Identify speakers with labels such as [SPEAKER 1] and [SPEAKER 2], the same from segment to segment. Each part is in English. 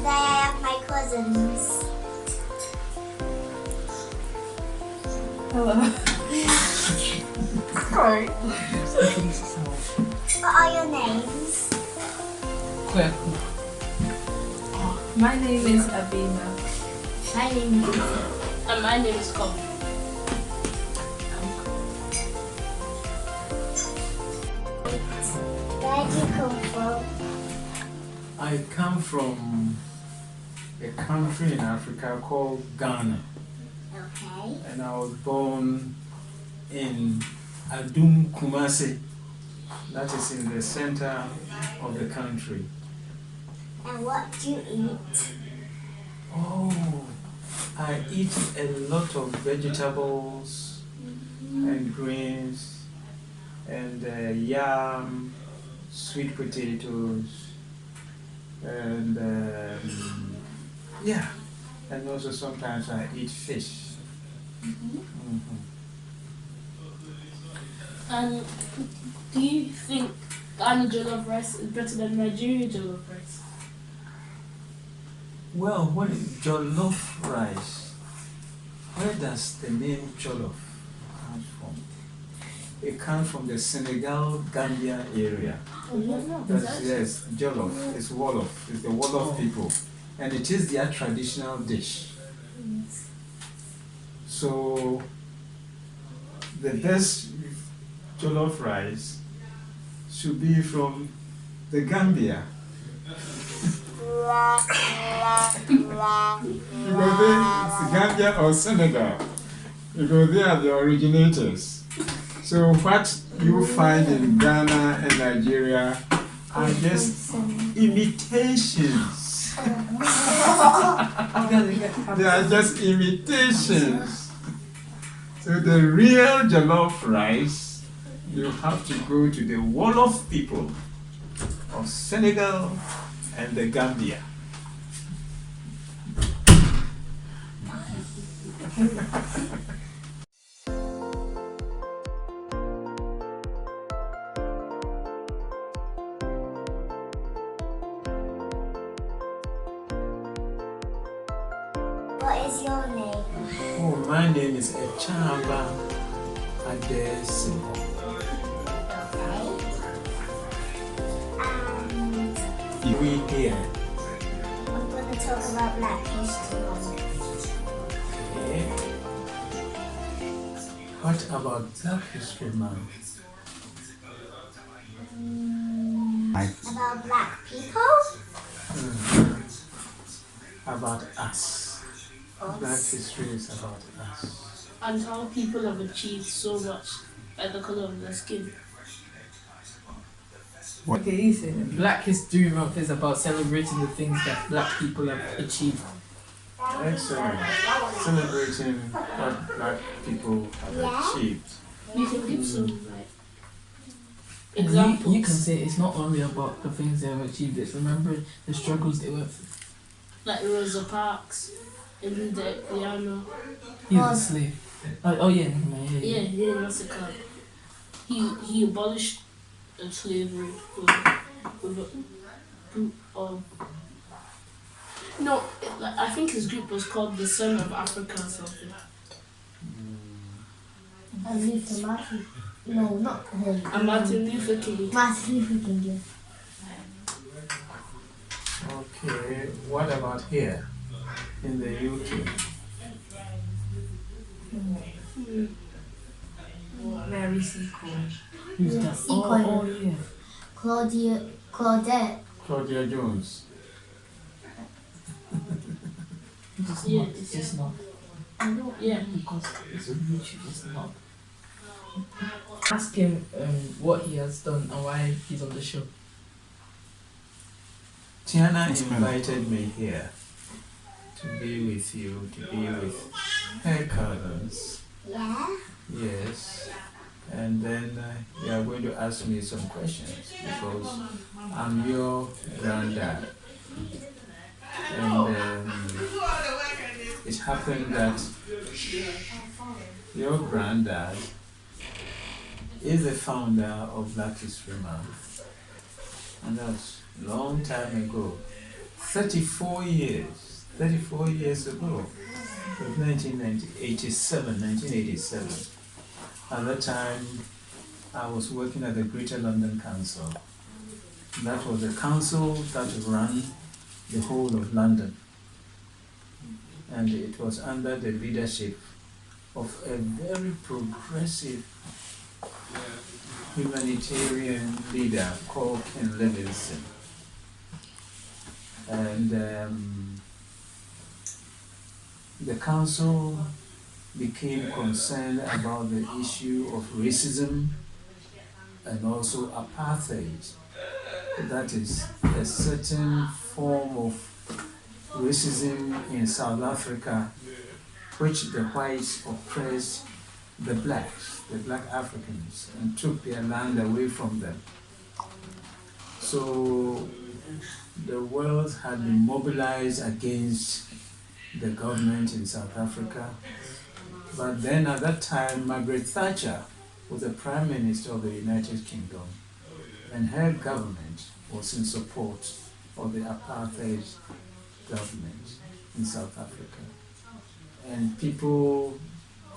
[SPEAKER 1] Today I have my cousins.
[SPEAKER 2] Hello. Sorry.
[SPEAKER 1] What are your names?
[SPEAKER 2] My name is Abina.
[SPEAKER 1] My name is
[SPEAKER 3] And my name is Cobb.
[SPEAKER 1] Where do you come from?
[SPEAKER 4] I come from a country in Africa called Ghana,
[SPEAKER 1] Okay.
[SPEAKER 4] and I was born in Adum Kumasi, that is in the center of the country.
[SPEAKER 1] And what do you eat?
[SPEAKER 4] Oh, I eat a lot of vegetables and greens and yam, sweet potatoes, and yeah, and also sometimes I eat fish.
[SPEAKER 3] And do you think Ghana jollof rice is better than Nigeria jollof rice?
[SPEAKER 4] Well, what is jollof rice? Where does the name jollof come from? It comes from the Senegal, Gambia area. That's, yes, jollof. It's Wolof. It's the Wolof people. And it is their traditional dish. So, the best jollof rice should be from the Gambia. Because it's Gambia or Senegal. Because they are the originators. So what you find in Ghana and Nigeria are just imitations. They are just imitations. So the real jollof rice, you have to go to the Wolof people of Senegal and the Gambia.
[SPEAKER 1] What is your name?
[SPEAKER 4] Oh, my name is AKYAABA Addai-Sebo.
[SPEAKER 1] Okay. And
[SPEAKER 4] We here.
[SPEAKER 1] I'm going to talk about Black History Month.
[SPEAKER 4] Okay. What about Black History Month?
[SPEAKER 1] About Black people?
[SPEAKER 4] About us. Black history is about us.
[SPEAKER 3] And how people have achieved so much by the color of their skin.
[SPEAKER 2] Okay, Ethan. Black History Month is about celebrating the things that black people have achieved.
[SPEAKER 4] Excellent. Celebrating what black people have achieved.
[SPEAKER 3] You can give some like
[SPEAKER 2] And
[SPEAKER 3] examples.
[SPEAKER 2] you can say it's not only about the things they have achieved, it's remembering the struggles they went through.
[SPEAKER 3] Like Rosa Parks in the Tianna.
[SPEAKER 2] He was a slave. Oh yeah,
[SPEAKER 3] Yeah, he massacred. He abolished slavery with a group of. No, I think his group was called the Son of Africa or something.
[SPEAKER 1] And Luther Martin. No, not him.
[SPEAKER 3] And Martin Luther King.
[SPEAKER 1] Martin Luther King, yeah.
[SPEAKER 4] Okay, what about here in the UK?
[SPEAKER 2] Mary Seacole. Who's
[SPEAKER 1] Yeah,
[SPEAKER 2] that?
[SPEAKER 1] Seacole.
[SPEAKER 2] Oh yeah.
[SPEAKER 1] Claudette.
[SPEAKER 4] Claudia Jones.
[SPEAKER 2] It's
[SPEAKER 3] Yeah,
[SPEAKER 2] not. It's not.
[SPEAKER 3] Yeah.
[SPEAKER 2] Because it's YouTube. It's not. Ask him what he has done and why he's on the show.
[SPEAKER 4] Tianna invited me here to be with you, to be with her cousins.
[SPEAKER 1] Yeah.
[SPEAKER 4] Yes. And then you are going to ask me some questions because I'm your granddad. And it happened that your granddad is the founder of Black History Month. And that's a long time ago. 34 years ago, it was 1987. At that time, I was working at the Greater London Council. That was the council that ran the whole of London. And it was under the leadership of a very progressive humanitarian leader called Ken Livingstone. And the council became concerned about the issue of racism and also apartheid. That is a certain form of racism in South Africa, which the whites oppressed the blacks, the black Africans, and took their land away from them. So the world had been mobilized against the government in South Africa. But then at that time, Margaret Thatcher was the Prime Minister of the United Kingdom, and her government was in support of the apartheid government in South Africa. And people,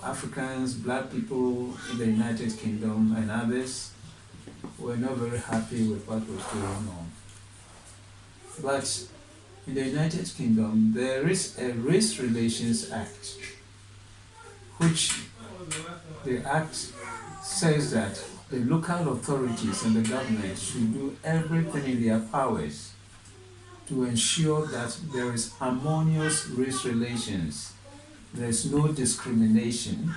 [SPEAKER 4] Africans, black people in the United Kingdom and others were not very happy with what was going on. But in the United Kingdom, there is a Race Relations Act, which the act says that the local authorities and the government should do everything in their powers to ensure that there is harmonious race relations, there is no discrimination,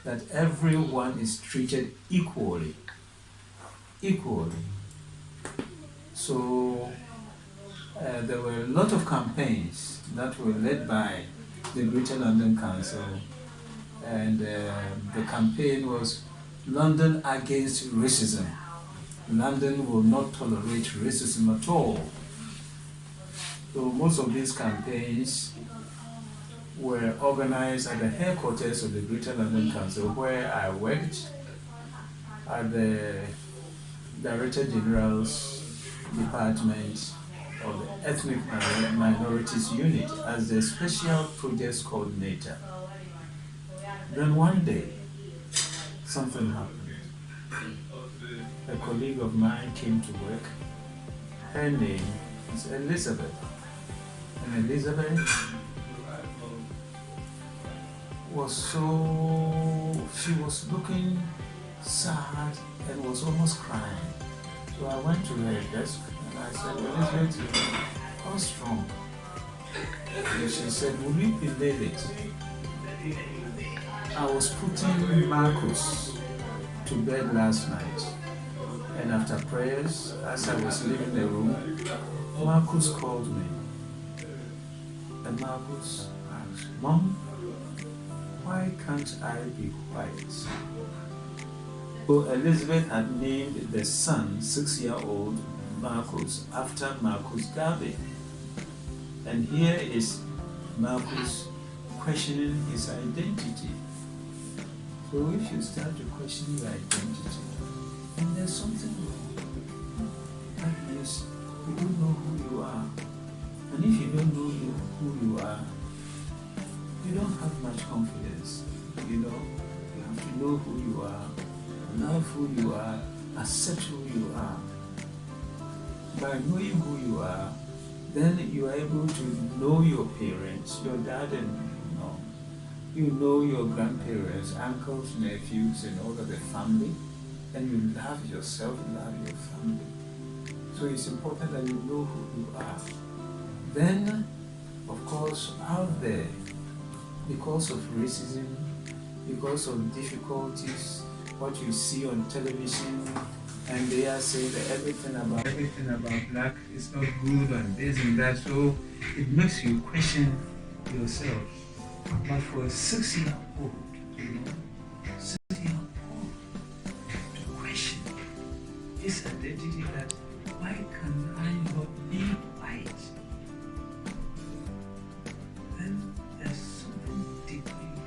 [SPEAKER 4] that everyone is treated equally. So there were a lot of campaigns that were led by the Greater London Council, and the campaign was London Against Racism. London will not tolerate racism at all. So most of these campaigns were organized at the headquarters of the Greater London Council, where I worked at the Director General's Department of the Ethnic Minorities Unit as the Special Projects Coordinator. Then one day, something happened. A colleague of mine came to work. Her name is Elizabeth. And Elizabeth she was looking sad and was almost crying. So I went to her desk and I said, Elizabeth, how's wrong? And she said, will you believe it? I was putting Marcus to bed last night, and after prayers, as I was leaving the room, Marcus called me. And Marcus asked, Mom, why can't I be quiet? So Elizabeth had named the son, 6-year-old Marcus, after Marcus Garvey. And here is Marcus questioning his identity. So if you start to question your identity, then there's something wrong. That means you don't know who you are. And if you don't know who you are, you don't have much confidence. You have to know who you are, love who you are, accept who you are. By knowing who you are, then you are able to know your parents, your dad and you know your grandparents, uncles, nephews, and all of the family, and you love yourself, love your family. So it's important that you know who you are. Then, of course, out there, because of racism, because of difficulties, what you see on television, and they are saying that everything about black is not good and this and that, so it makes you question yourself. But for a 6-year-old, 6-year-old to question his identity, that why can I not be white? Then there's something deeply wrong.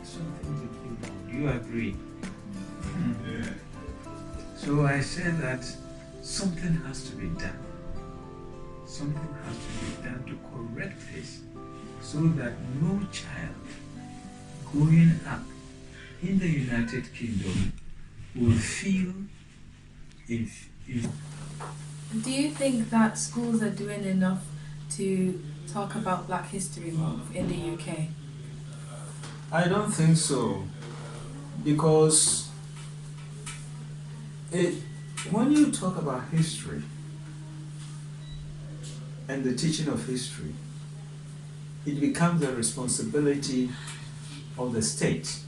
[SPEAKER 4] Something deeply wrong. Do you agree? So I said that something has to be done. Something has to be done to correct this so that no child growing up in the United Kingdom will feel if
[SPEAKER 2] Do you think that schools are doing enough to talk about Black History Month in the UK?
[SPEAKER 4] I don't think so, because when you talk about history and the teaching of history, it becomes the responsibility of the state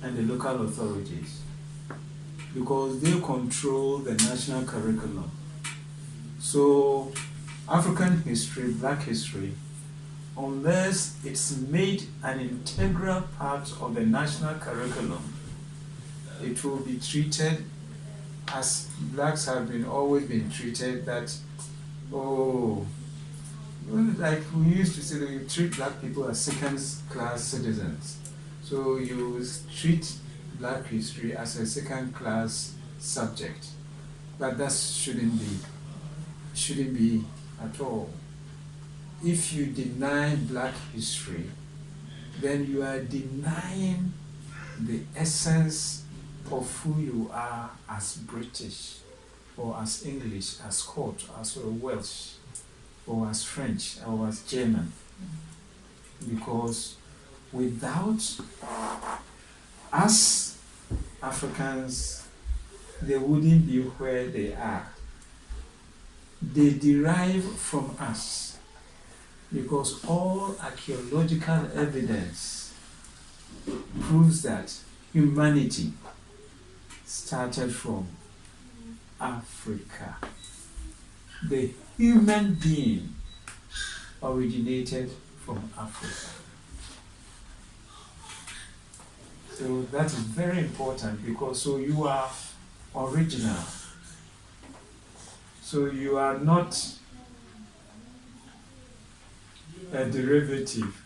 [SPEAKER 4] and the local authorities, because they control the national curriculum. So African history, Black history, unless it's made an integral part of the national curriculum, it will be treated as blacks have always been treated, that, oh, like we used to say that you treat black people as second-class citizens. So you treat Black history as a second-class subject. But that shouldn't be at all. If you deny Black history, then you are denying the essence of who you are as British, or as English, as Scot, as Welsh, or as French, or as German. Because without us Africans, they wouldn't be where they are. They derive from us, because all archaeological evidence proves that humanity started from Africa. The human being originated from Africa. So that is very important, because so you are original. So you are not a derivative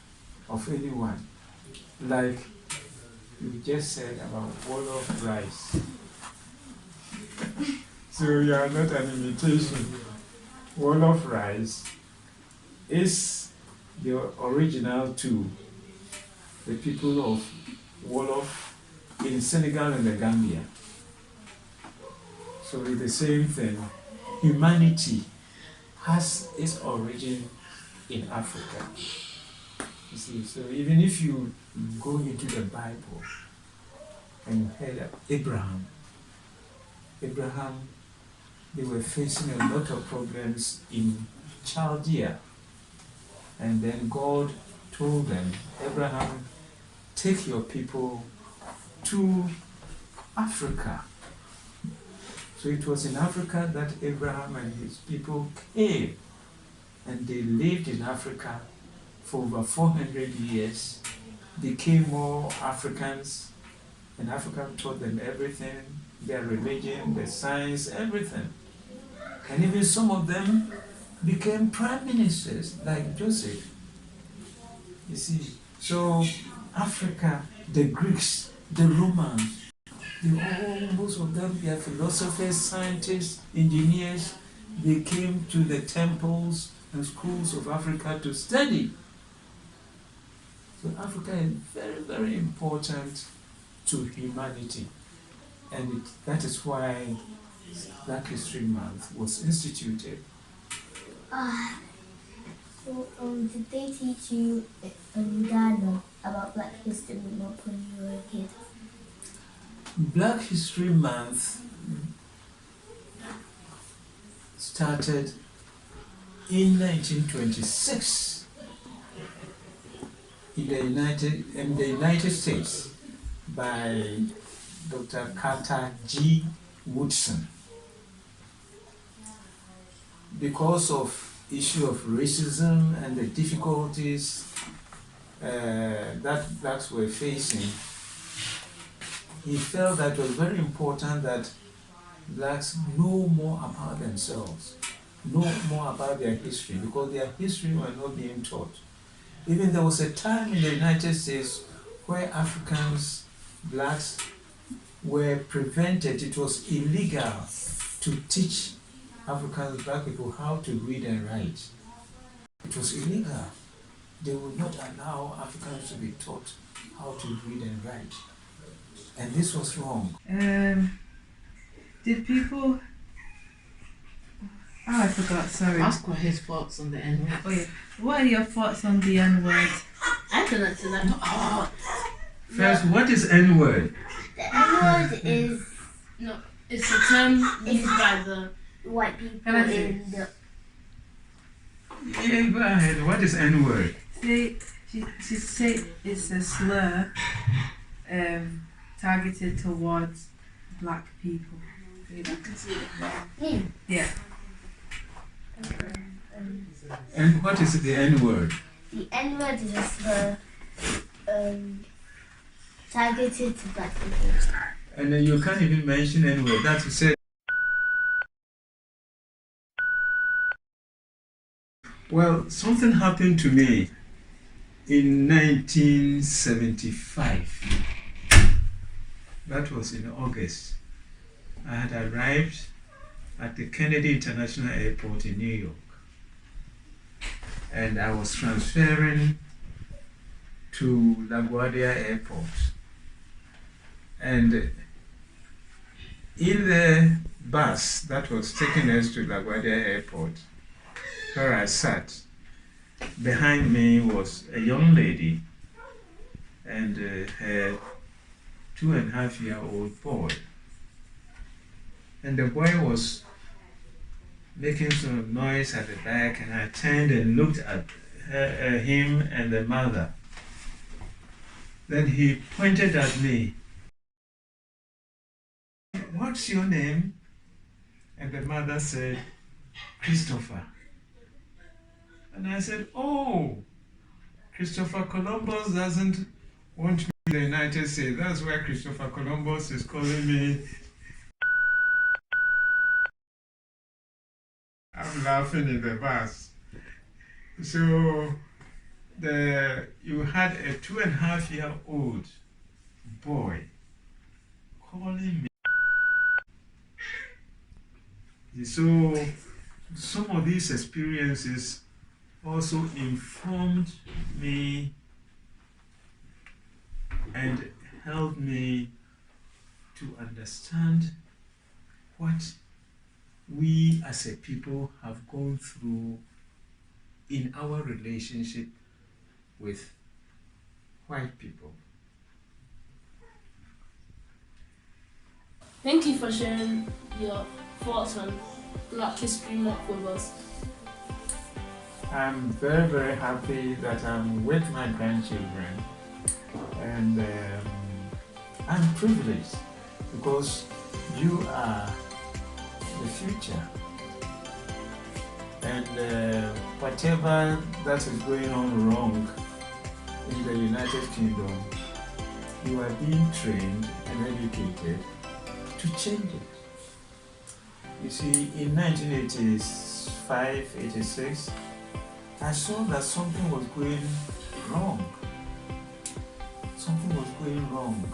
[SPEAKER 4] of anyone, like you just said about wolof rice. So you are not an imitation. Wolof rice is the original to the people of Wolof in Senegal and the Gambia. So it's the same thing. Humanity has its origin in Africa. You see, so even if you go into the Bible and you heard of Abraham, they were facing a lot of problems in Chaldea. And then God told them, Abraham, take your people to Africa. So it was in Africa that Abraham and his people came, and they lived in Africa for over 400 years, became more Africans, and Africa taught them everything, their religion, their science, everything. And even some of them became prime ministers, like Joseph. You see, so Africa, the Greeks, the Romans, most of them, they are philosophers, scientists, engineers. They came to the temples and schools of Africa to study. So Africa is very, very important to humanity. And that is why Black History Month was instituted.
[SPEAKER 1] So, did they teach you in Ghana about Black History Month when you were a kid?
[SPEAKER 4] Black History Month started in 1926 in the United States by Dr. Carter G. Woodson. Because of issue of racism and the difficulties that blacks were facing, he felt that it was very important that blacks know more about themselves, know more about their history, because their history were not being taught. Even there was a time in the United States where Africans, blacks, were prevented. It was illegal to teach Africans, black people, how to read and write. It was illegal. They would not allow Africans to be taught how to read and write. And this was wrong.
[SPEAKER 2] Did people... Oh, I forgot, sorry.
[SPEAKER 3] Ask what his thoughts on the N-word.
[SPEAKER 2] Oh yeah. What are your thoughts on the N-word?
[SPEAKER 3] I can answer that. Oh.
[SPEAKER 4] First, what is N-word?
[SPEAKER 1] The N-word is
[SPEAKER 3] No, it's a term used by the
[SPEAKER 1] white people
[SPEAKER 2] Can I
[SPEAKER 1] in the...
[SPEAKER 4] Yeah, go ahead. What is N-word?
[SPEAKER 2] She said it's a slur targeted towards black people. Yeah.
[SPEAKER 4] And what is the N-word?
[SPEAKER 1] The N-word is a slur targeted to black people.
[SPEAKER 4] And then you can't even mention N-word. That's to say. Well, something happened to me in 1975. That was in August. I had arrived at the Kennedy International Airport in New York. And I was transferring to LaGuardia Airport. And in the bus that was taking us to LaGuardia Airport, where I sat, behind me was a young lady and her 2.5-year-old boy. And the boy was making some noise at the back, and I turned and looked at him and the mother. Then he pointed at me. "What's your name?" And the mother said, "Christopher." And I said, "Oh, Christopher Columbus doesn't want me in the United States. That's why Christopher Columbus is calling me." I'm laughing in the bus. So you had a 2.5-year-old boy calling me. So some of these experiences also informed me and helped me to understand what we as a people have gone through in our relationship with white people.
[SPEAKER 3] Thank you for sharing your thoughts on Black History Month with us.
[SPEAKER 4] I'm very, very happy that I'm with my grandchildren, and I'm privileged because you are the future, and whatever that is going on wrong in the United Kingdom, you are being trained and educated to change it. You see, in 1985, 86, I saw that something was going wrong. Something was going wrong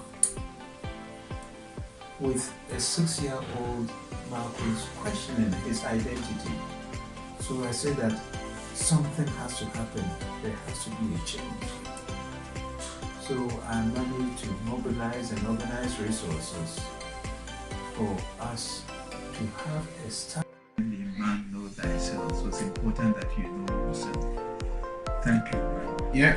[SPEAKER 4] with a 6-year-old Marcus questioning his identity. So I said that something has to happen. There has to be a change. So I managed to mobilize and organize resources for us to have a start. Man, know thyself. So it's important that you know yourself. Thank you. Yeah.